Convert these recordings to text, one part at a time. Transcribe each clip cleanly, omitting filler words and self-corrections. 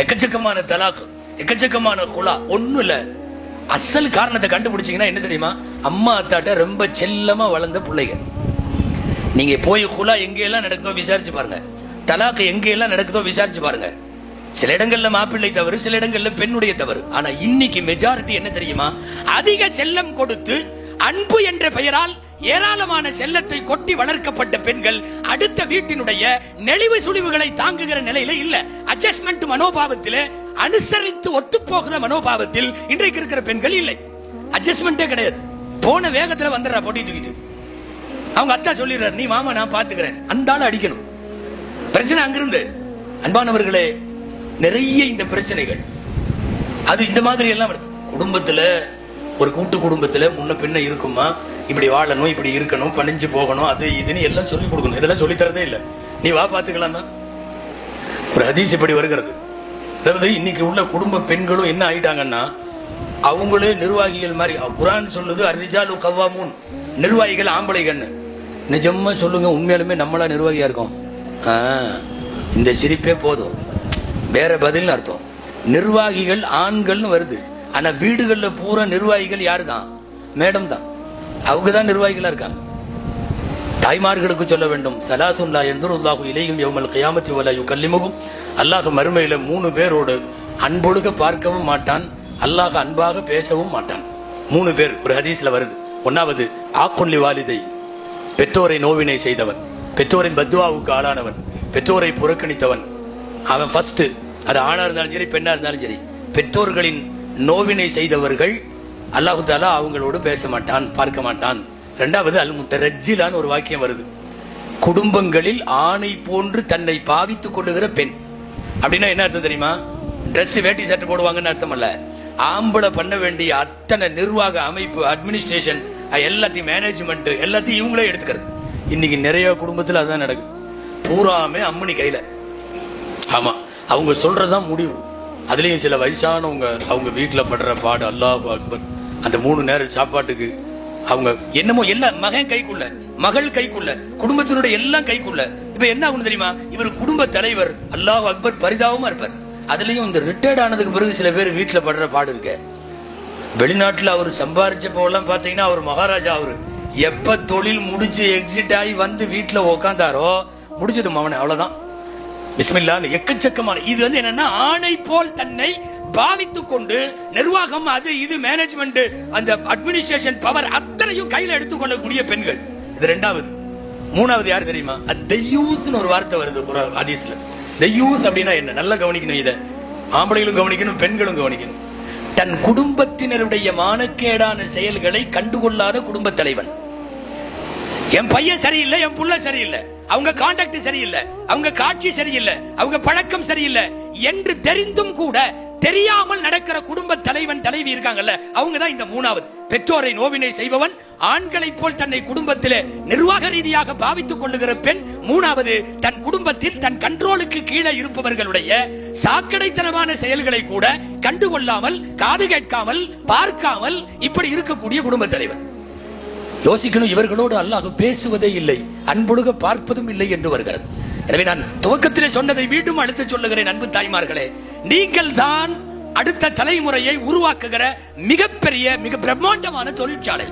எக்கச்சக்கமான தலாக், எக்கச்சக்கமான குலா. ஒண்ணும் இல்ல, அசல் காரணத்தை கண்டுபிடிச்சீங்கன்னா என்ன தெரியுமா? அம்மா அத்தாட்ட ரொம்ப செல்லமா வளர்ந்த பிள்ளைங்க. நீங்க போய் குலா எங்கெல்லாம் நடக்குதோ விசாரிச்சு பாருங்க, தலாக்கு எங்கெல்லாம் நடக்குதோ விசாரிச்சு பாருங்க. சில இடங்கள்ல மாப்பிள்ளை தவறு, சில இடங்கள்ல பெண்ணுடைய தவறு. ஆனா இன்னைக்கு மெஜாரிட்டி என்ன தெரியுமா? அதிக செல்லம் கொடுத்து அன்பு என்ற பெயரால் ஏராளமான செல்லத்தை கொட்டி வளர்க்கப்பட்ட பெண்கள் அடுத்த வீட்டினுடைய நெளிவு சுழிவுகளை தாங்குகிற நிலையில இல்ல. அட்ஜஸ்ட்மெண்ட் மனோபாவத்தில், அனுசரித்து ஒத்து போகிற மனோபாவத்தில் இன்றைக்கு இருக்கிற பெண்கள் இல்லை. அட்ஜஸ்ட்மெண்டே கிடையாது. போன வேகத்துல வந்துடுறா போட்டி தூக்கிட்டு. அவங்க அத்தா சொல்லிடுறாரு, நீ மாமா நான் பாத்துக்கிறேன், அந்த ஆளை அடிக்கணும். பிரச்சனை அங்கிருந்து. அன்பானவர்களே, நிறைய இந்த பிரச்சனைகள் அது இந்த மாதிரி எல்லாம் குடும்பத்துல, ஒரு கூட்டு குடும்பத்துல முன்ன பின்ன இருக்குமா, இப்படி வாழணும், இப்படி இருக்கணும், பணிஞ்சு போகணும், அது இதுன்னு எல்லாம் சொல்லி கொடுக்கணும். இதெல்லாம் சொல்லி தரதே இல்லை. நீ வா பாத்துக்கலாம் தான். ஒரு ஹதீஸ் இப்படி வருகிறது. அதாவது இன்னைக்கு உள்ள குடும்ப பெண்களும் என்ன ஆயிட்டாங்கன்னா, அவங்களே நிர்வாகிகள் மாதிரி. குர்ஆன் சொல்லுது, அர்ரிஜாலு கவ்வாமூன், நிர்வாகிகள் ஆம்பளைகன்னு. நிஜமா சொல்லுங்க, உண்மையாலுமே நம்மளா நிர்வாகியா இருக்கோம்? இந்த சிரிப்பே போதும், வேற பதில் அர்த்தம். நிர்வாகிகள் ஆண்கள்னு வருது, ஆனா வீடுகள்ல பூரா நிர்வாகிகள் யாரு தான்? மேடம் தான். அவங்க தான் நிர்வாகிகளா இருக்காங்க. தாய்மார்களுக்கு சொல்ல வேண்டும், சலாசுல்லா எந்தருல்லாஹு இலையும் யௌமல் கியாமத்தி வலா யுகல்லிமுகும். அல்லாஹ் மறுமையில 3 பேரோடு அன்பொழுக பார்க்கவும் மாட்டான், அல்லாஹ் அன்பாக பேசவும் மாட்டான். 3 பேர் ஒரு ஹதீஸ்ல வருது. ஒன்னாவது ஆக்குன்லி வாலிதை, பெற்றோரை நோவினை செய்தவன், பெற்றோரின் பத்வாவுக்கு ஆளானவன், பெற்றோரை புறக்கணித்தவன். அவன் ஃபர்ஸ்ட். அது ஆணா இருந்தாலும் சரி, பெண்ணா இருந்தாலும் சரி, பெற்றோர்களின் நோவினை செய்தவர்கள் அல்லாஹு தாலா அவங்களோடு பேச மாட்டான், பார்க்க மாட்டான். இரண்டாவது அல் முத்தரஜ்ஜிலான்னு ஒரு வாக்கியம் வருது. குடும்பங்களில் ஆணை போன்று தன்னை பாவித்துக் கொள்ளுகிற பெண். அப்படின்னா என்ன அர்த்தம் தெரியுமா? ட்ரெஸ் வேட்டி சட்டை போடுவாங்கன்னு அர்த்தம் அல்ல. ஆம்பளை பண்ண வேண்டிய அத்தனை நிர்வாக அமைப்பு, அட்மினிஸ்ட்ரேஷன், எல்லாத்தையும் மேனேஜ்மெண்ட் எல்லாத்தையும் இவங்களே எடுத்துக்கிறது. இன்னைக்கு நிறைய குடும்பத்தில் அதுதான் நடக்குது. பூராமே அம்மனி கையில. ஆமா, அவங்க சொல்றதுதான் முடிவு. அதுலயும் சில வயசானவங்க அவங்க வீட்டுல படுற பாடு அல்லாஹு அக்பர். அந்த 3 நேர சாப்பாட்டுக்கு அவங்க என்னமோ எல்லாம் மகன் கைக்குள்ள, மகள் கைக்குள்ள, குடும்பத்தினுடைய எல்லாம் கைக்குள்ள. இப்ப என்ன ஆகும் தெரியுமா? இவர் குடும்ப தலைவர், அல்லாஹு அக்பர், பரிதாபமா இருப்பார். அதுலயும் இந்த ரிட்டையர்ட் ஆனதுக்கு பிறகு சில பேர் வீட்டுல படுற பாடு இருக்க. வெளிநாட்டுல அவர் சம்பாரிச்ச போலாம் பாத்தீங்கன்னா அவர் மகாராஜா. அவரு எப்ப தொழில் முடிச்சு எக்ஸிட் ஆகி வந்து வீட்டுல உக்காந்தாரோ முடிச்சது மவன, அவ்வளவுதான். பிஸ்மில்லாஹ். எக்கச்சக்கமான இது என்னன்னா, ஆணை போல் தன்னை பாவித்துக் கொண்டு நிர்வாகம், அது இது மேனேஜ்மெண்ட், அந்த அட்மினிஸ்ட்ரேஷன் பவர் அத்தனையும் கையில எடுத்துக்கொள்ளக்கூடிய பெண்கள். இது இரண்டாவது. மூணாவது யார் தெரியுமா? அத்தையூஸ்னு ஒரு வார்த்தை வருது ஹதீஸ்ல. தையூஸ் அப்படின்னா என்ன? நல்லா கவனிக்கணும். இதை ஆம்பளைகளும் கவனிக்கணும், பெண்களும் கவனிக்கணும். தன் குடும்பத்தினருடைய மானக்கேடான செயல்களை கண்டுகொள்ளாத குடும்ப தலைவன். என் பையன் சரியில்லை, என் புள்ள சரியில்லை, அவங்க கான்டாக்ட் சரியில்லை, அவங்க காட்சி சரியில்லை, அவங்க பழக்கம் சரியில்லை என்று தெரிந்தும் கூட தெரியாமல் நடக்கிற குடும்ப தலைவன் தலைவி இருக்காங்கல்ல, அவங்க தான் இந்த மூணாவது. பெற்றோரை நோவினை செய்பவன், ஆண்களை போல் தன்னை குடும்பத்திலே நிர்வாக ரீதியாக பாவித்துக் கொள்ளுகிற பெண். மூணாவது, தன் குடும்பத்தில் தன் கண்ட்ரோலுக்கு கீழே இருப்பவர்களுடைய சாக்கடைத்தனமான செயல்களை கூட கண்டுகொள்ளாமல், காது கேட்காமல், பார்க்காமல் இப்படி இருக்கக்கூடிய குடும்ப தலைவன். யோசிக்கணும், இவர்களோடு அல்லாஹ் பேசுவதே இல்லை, அன்பொழுக பார்ப்பதும் இல்லை என்று வருகிறது. எனவே நான் துவக்கத்திலே சொன்னதை மீண்டும் அடுத்து சொல்லுகிறேன். அன்பு தாய்மார்களே, நீங்கள் தான் அடுத்த தலைமுறையை உருவாக்குகிற மிகப்பெரிய, மிக பிரம்மாண்டமான தொழிற்சாலை.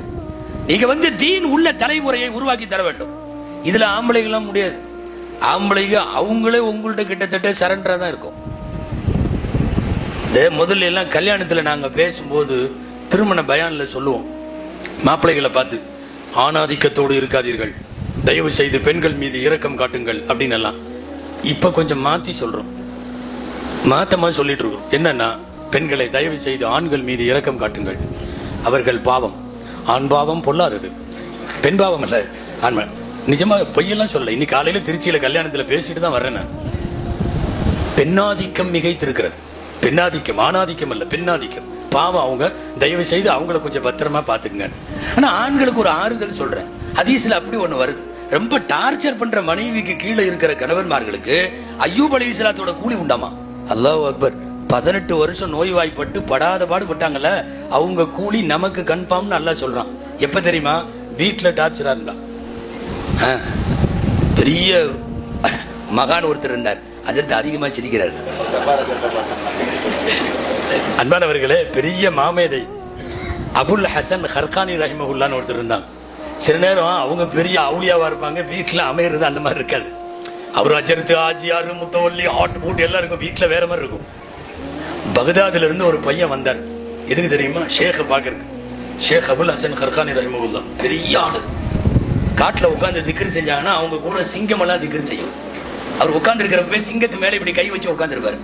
நீங்க தீன் உள்ள தலைமுறையை உருவாக்கி தர வேண்டும். இதுல ஆம்பளைகள்லாம் முடியாது. ஆம்பளைங்க அவங்களே உங்கள்ட்ட கிட்டத்தட்ட சரண்டரா தான் இருக்கும். முதல்ல எல்லாம் கல்யாணத்துல நாங்க பேசும்போது திருமண பயான்ல சொல்லுவோம், மாப்பிள்ளைகளை பார்த்து, ஆணாதிக்கத்தோடு இருக்காதீர்கள், தயவு செய்து பெண்கள் மீது இரக்கம் காட்டுங்கள் அப்படின்னு எல்லாம். இப்ப கொஞ்சம் மாத்தி சொல்றோம், மாத்தமா சொல்லிட்டு இருக்கோம். என்னன்னா, பெண்களை தயவு செய்து ஆண்கள் மீது இரக்கம் காட்டுங்கள், அவர்கள் பாவம், ஆண் பாவம் பொல்லாதது, பெண் பாவம் அல்ல. ஆண்மை நிஜமா பொய்யெல்லாம் சொல்ல. இன்னைக்கு காலையில திருச்சியில கல்யாணத்துல பேசிட்டு தான் வர்றேன். பெண்ணாதிக்கம் மிகைத்திருக்கிறது. பெண்ணாதிக்கம், ஆணாதிக்கம் அல்ல, பெண்ணாதிக்கம். பாவம் அவங்க, தயவு செய்து அவங்கள கொஞ்சம் பத்திரமா பாத்துக்குங்க. ஆனா ஆண்களுக்கு ஒரு ஆறுதல் சொல்றேன். ஹதீஸ்ல அப்படி ஒண்ணு வருது. ரொம்ப டார்ச்சர் பண்ற மனைவிக்கு கீழே இருக்கிற கணவன்மார்களுக்கு அய்யூப் அலைஹிஸ்ஸலாத்தோட கூலி உண்டாமா. அல்லாஹ் அக்பர். 18 வருஷம் நோய்வாய்ப்பட்டு படாத பாடுபட்டாங்கல்ல, அவங்க கூலி நமக்கு கன்ஃபார்ம்னு அல்லாஹ் சொல்றான். எப்ப தெரியுமா? வீட்டுல டார்ச்சரா இருந்தா. பெரிய மகான் ஒருத்தர் இருந்தார், அதற்கு அதிகமா சிரிக்கிறார். அன்பானவர்களே, பெரிய மாமேதை அபுல் ஹசன் ஹர்கானி ரஹிமஹுல்லான்னு ஒருத்தர் இருந்தாங்க. சில நேரம் அவங்க பெரிய அவுளியாவா இருப்பாங்க, வீட்டில் அமையிறது அந்த மாதிரி இருக்காது. அவர் அஜரத்து ஆஜியாரு முத்தவல்லி ஹாட் பூட் எல்லாம் இருக்கும், வீட்டில் வேற மாதிரி இருக்கும். பகதாதுல இருந்து ஒரு பையன் வந்தார். எதுக்கு தெரியுமா? ஷேக்கை பார்க்கறதுக்கு. ஷேக் அபுல் ஹசன் ஹர்கானி ரஹிமஹுல்லா பெரிய ஆளு. காட்டில் உட்காந்து திக்ர் செஞ்சாங்கன்னா அவங்க கூட சிங்கமெல்லாம் திக்ர் செய்யும். அவர் உட்கார்ந்து இருக்கிறப்ப சிங்கத்து மேலே இப்படி கை வச்சு உட்காந்துருப்பாரு.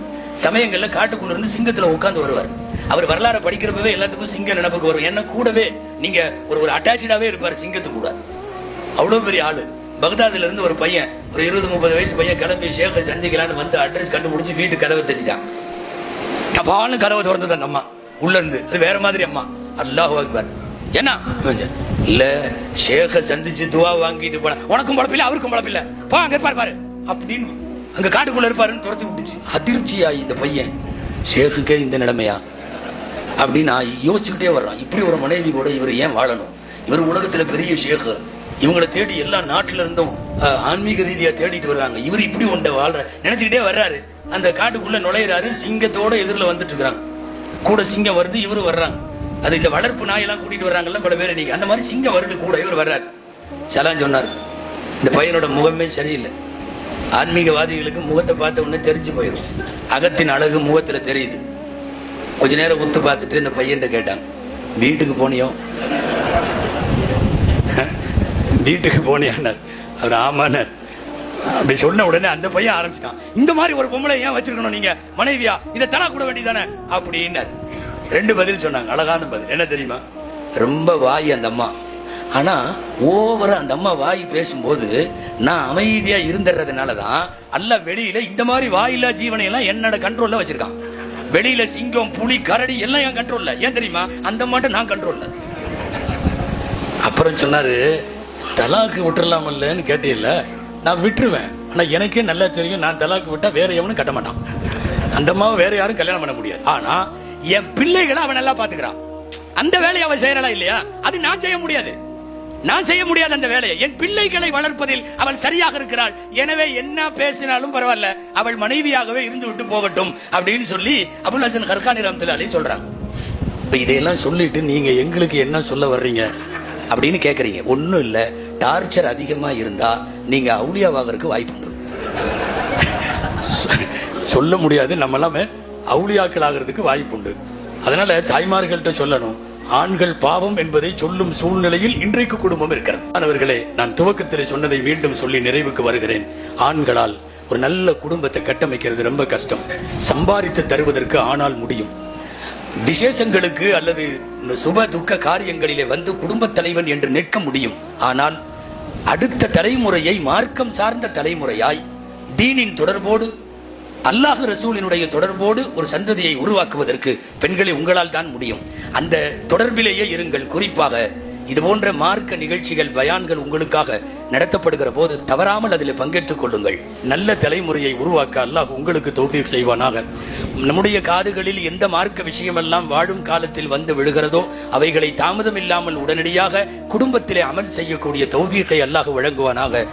சமயங்கள்ல காட்டுக்குள்ள இருந்து சிங்கத்துல உட்காந்து வருவார். அவர் வரலாறு படிக்கிறப்பவே எல்லாத்துக்கும் சிங்க நினைப்புக்கு வரும். என்ன கூடவே நீங்க ஒரு அட்டாச்சாவே இருப்பாரு சிங்கத்து கூட. அவ்வளவு பெரிய ஆளு. பகதாதுல இருந்து ஒரு பையன், ஒரு 20-30 வயசு பையன் கிளம்பி ஷேக்கை சந்திக்கலான்னு வந்து அட்ரஸ் கண்டுபிடிச்சு வீட்டு கதவை தட்டிட்டான். டபால்னு கதவை திறந்தது அந்த அம்மா உள்ள இருந்து. அது வேற மாதிரி அம்மா. அல்லாஹ் அக்பர். என்ன இல்ல, ஷேக்கை சந்திச்சு துவா வாங்கிட்டு போன, உனக்கும் பழப்பில்ல அவருக்கும் பழப்பில்ல, பா அங்க இருப்பாரு பாரு அப்படின்னு அங்க காட்டுக்குள்ள இருப்பாருன்னு துரத்தி விட்டுச்சு. அதிர்ச்சியாயி இந்த பையன், ஷேக்குக்கே இந்த நிலைமையா அப்படின்னு நான் யோசிச்சுக்கிட்டே வர்றான். இப்படி ஒரு மனைவி கூட இவர் ஏன் வாழணும்? இவர் உலகத்துல பெரிய ஷேக்கு, இவங்களை தேடி எல்லா நாட்டுல இருந்தும் ஆன்மீக ரீதியா தேடிட்டு வர்றாங்க. இவர் இப்படி ஒன்றை வாழ்ற நினைச்சுக்கிட்டே வர்றாரு. அந்த காட்டுக்குள்ள நுழையிறாரு. சிங்கத்தோட எதிரில் வந்துட்டு இருக்கிறாங்க. கூட சிங்கம் வருது, இவரு வர்றாங்க. அது இந்த வளர்ப்பு நாயெல்லாம் கூட்டிட்டு வர்றாங்கல்ல பல பேர், நீங்க அந்த மாதிரி சிங்கம் வருது கூட, இவர் வர்றாரு. சலான் சொன்னார். இந்த பையனோட முகமே சரியில்லை. ஆன்மீகவாதிகளுக்கு முகத்தை பார்த்த உடனே தெரிஞ்சு போயிடும். அகத்தின் அழகு முகத்துல தெரியுது. கொஞ்ச நேரம் உத்து பார்த்துட்டு இந்த பையன் கேட்டாங்க, வீட்டுக்கு போனியோ? வீட்டுக்கு போனியானார். அவர் ஆமானார். அப்படி சொன்ன உடனே அந்த பையன் ஆரம்பிச்சுட்டான், இந்த மாதிரி ஒரு பொம்பளை ஏன் வச்சிருக்கணும் நீங்க மனைவியா? இதை தரா கூட வேண்டியதானே அப்படின்னார். 2 பதில் சொன்னாங்க. அழகான பதில் என்ன தெரியுமா? ரொம்ப வாய் அந்த அம்மா. ஆனா ஓவரா அந்த அம்மா வாய் பேசும்போது நான் அமைதியா இருந்துறதுனாலதான் அல்ல வெளியில இந்த மாதிரி வாயில்லா ஜீவனை எல்லாம் என்னோட கண்ட்ரோல்ல வச்சிருக்கான். வெளியில சிங்கம், புலி, கரடி எல்லாம் என் கண்ட்ரோல்ல. ஏன் தெரியுமா? அந்த மட்டும் நான் கண்ட்ரோல்ல. அப்புறம் சொன்னாரு, தலாக்கு விட்டுறலாமல்லன்னு கேட்டீங்கல்ல, நான் விட்டுருவேன். ஆனா எனக்கே நல்லா தெரியும், நான் தலாக்கு விட்டா வேற எவனும் கட்ட மாட்டான். அந்த அம்மாவை வேற யாரும் கல்யாணம் பண்ண முடியாது. ஆனா என் பிள்ளைகளை அவன் நல்லா பாத்துக்கிறான். அந்த வேலையை அவன் செய்யறா இல்லையா? அது நான் செய்ய முடியாது. நான் செய்ய முடியாது அந்த வேலையை. என் பிள்ளைகளை வளர்ப்பதில் அவள் சரியாக இருக்கிறாள். எனவே என்ன பேசினாலும் பரவாயில்ல, அவள் மனைவியாகவே இருந்து விட்டு போகட்டும் அப்படின்னு சொல்லி அபுல் ஹசன் ஹர்கானி ரஹ்மத்துல்லாஹி அலைஹி சொல்றாங்க. இப்ப இதையெல்லாம் சொல்லிட்டு நீங்க எங்களுக்கு என்ன சொல்ல வர்றீங்க அப்படின்னு கேக்குறீங்க. ஒன்னும் இல்ல, டார்ச்சர் அதிகமா இருந்தா நீங்க அவுலியாவாகிறதுக்கு வாய்ப்பு உண்டு. சொல்ல முடியாது, நம்ம எல்லாமே அவுலியாக்கள் ஆகிறதுக்கு வாய்ப்பு உண்டு. அதனால தாய்மார்கள்ட்ட சொல்லணும், ஆண்கள் பாவம் என்பதை சொல்லும் சூழ்நிலையில் இன்றைக்கு குடும்பம் இருக்கிறது. அவர்களே, நான் துவக்கத்தில் சொன்னதை மீண்டும் சொல்லி நிறைவுக்கு வருகிறேன். ஆண்களால் ஒரு நல்ல குடும்பத்தை கட்டமைக்கிறது ரொம்ப கஷ்டம். சம்பாதித்து தருவதற்கு ஆனால் முடியும். விசேஷங்களுக்கு அல்லது சுப துக்க காரியங்களிலே வந்து குடும்ப தலைவன் என்று நிற்க முடியும். ஆனால் அடுத்த தலைமுறையை மார்க்கம் சார்ந்த தலைமுறையாய் தீனின் தொடர்போடு அல்லாஹ் ரசூலினுடைய தொடர்போடு ஒரு சந்ததியை உருவாக்குவதற்கு பெண்களை உங்களால் தான் முடியும். அந்த தொடர்பிலேயே இருங்கள். குறிப்பாக இது போன்ற மார்க்க நிகழ்ச்சிகள், பயான்கள் உங்களுக்காக நடத்தப்படுகிற போது தவறாமல் அதில் பங்கேற்றுக் கொள்ளுங்கள். நல்ல தலைமுறையை உருவாக்க அல்லாஹ் உங்களுக்கு தௌஃபீக் செய்வானாக. நம்முடைய காதுகளில் எந்த மார்க்க விஷயமெல்லாம் வாழும் காலத்தில் வந்து விழுகிறதோ அவைகளை தாமதம் இல்லாமல் உடனடியாக குடும்பத்திலே அமல் செய்யக்கூடிய தௌஃபீக்கை அல்லாஹ் வழங்குவானாக.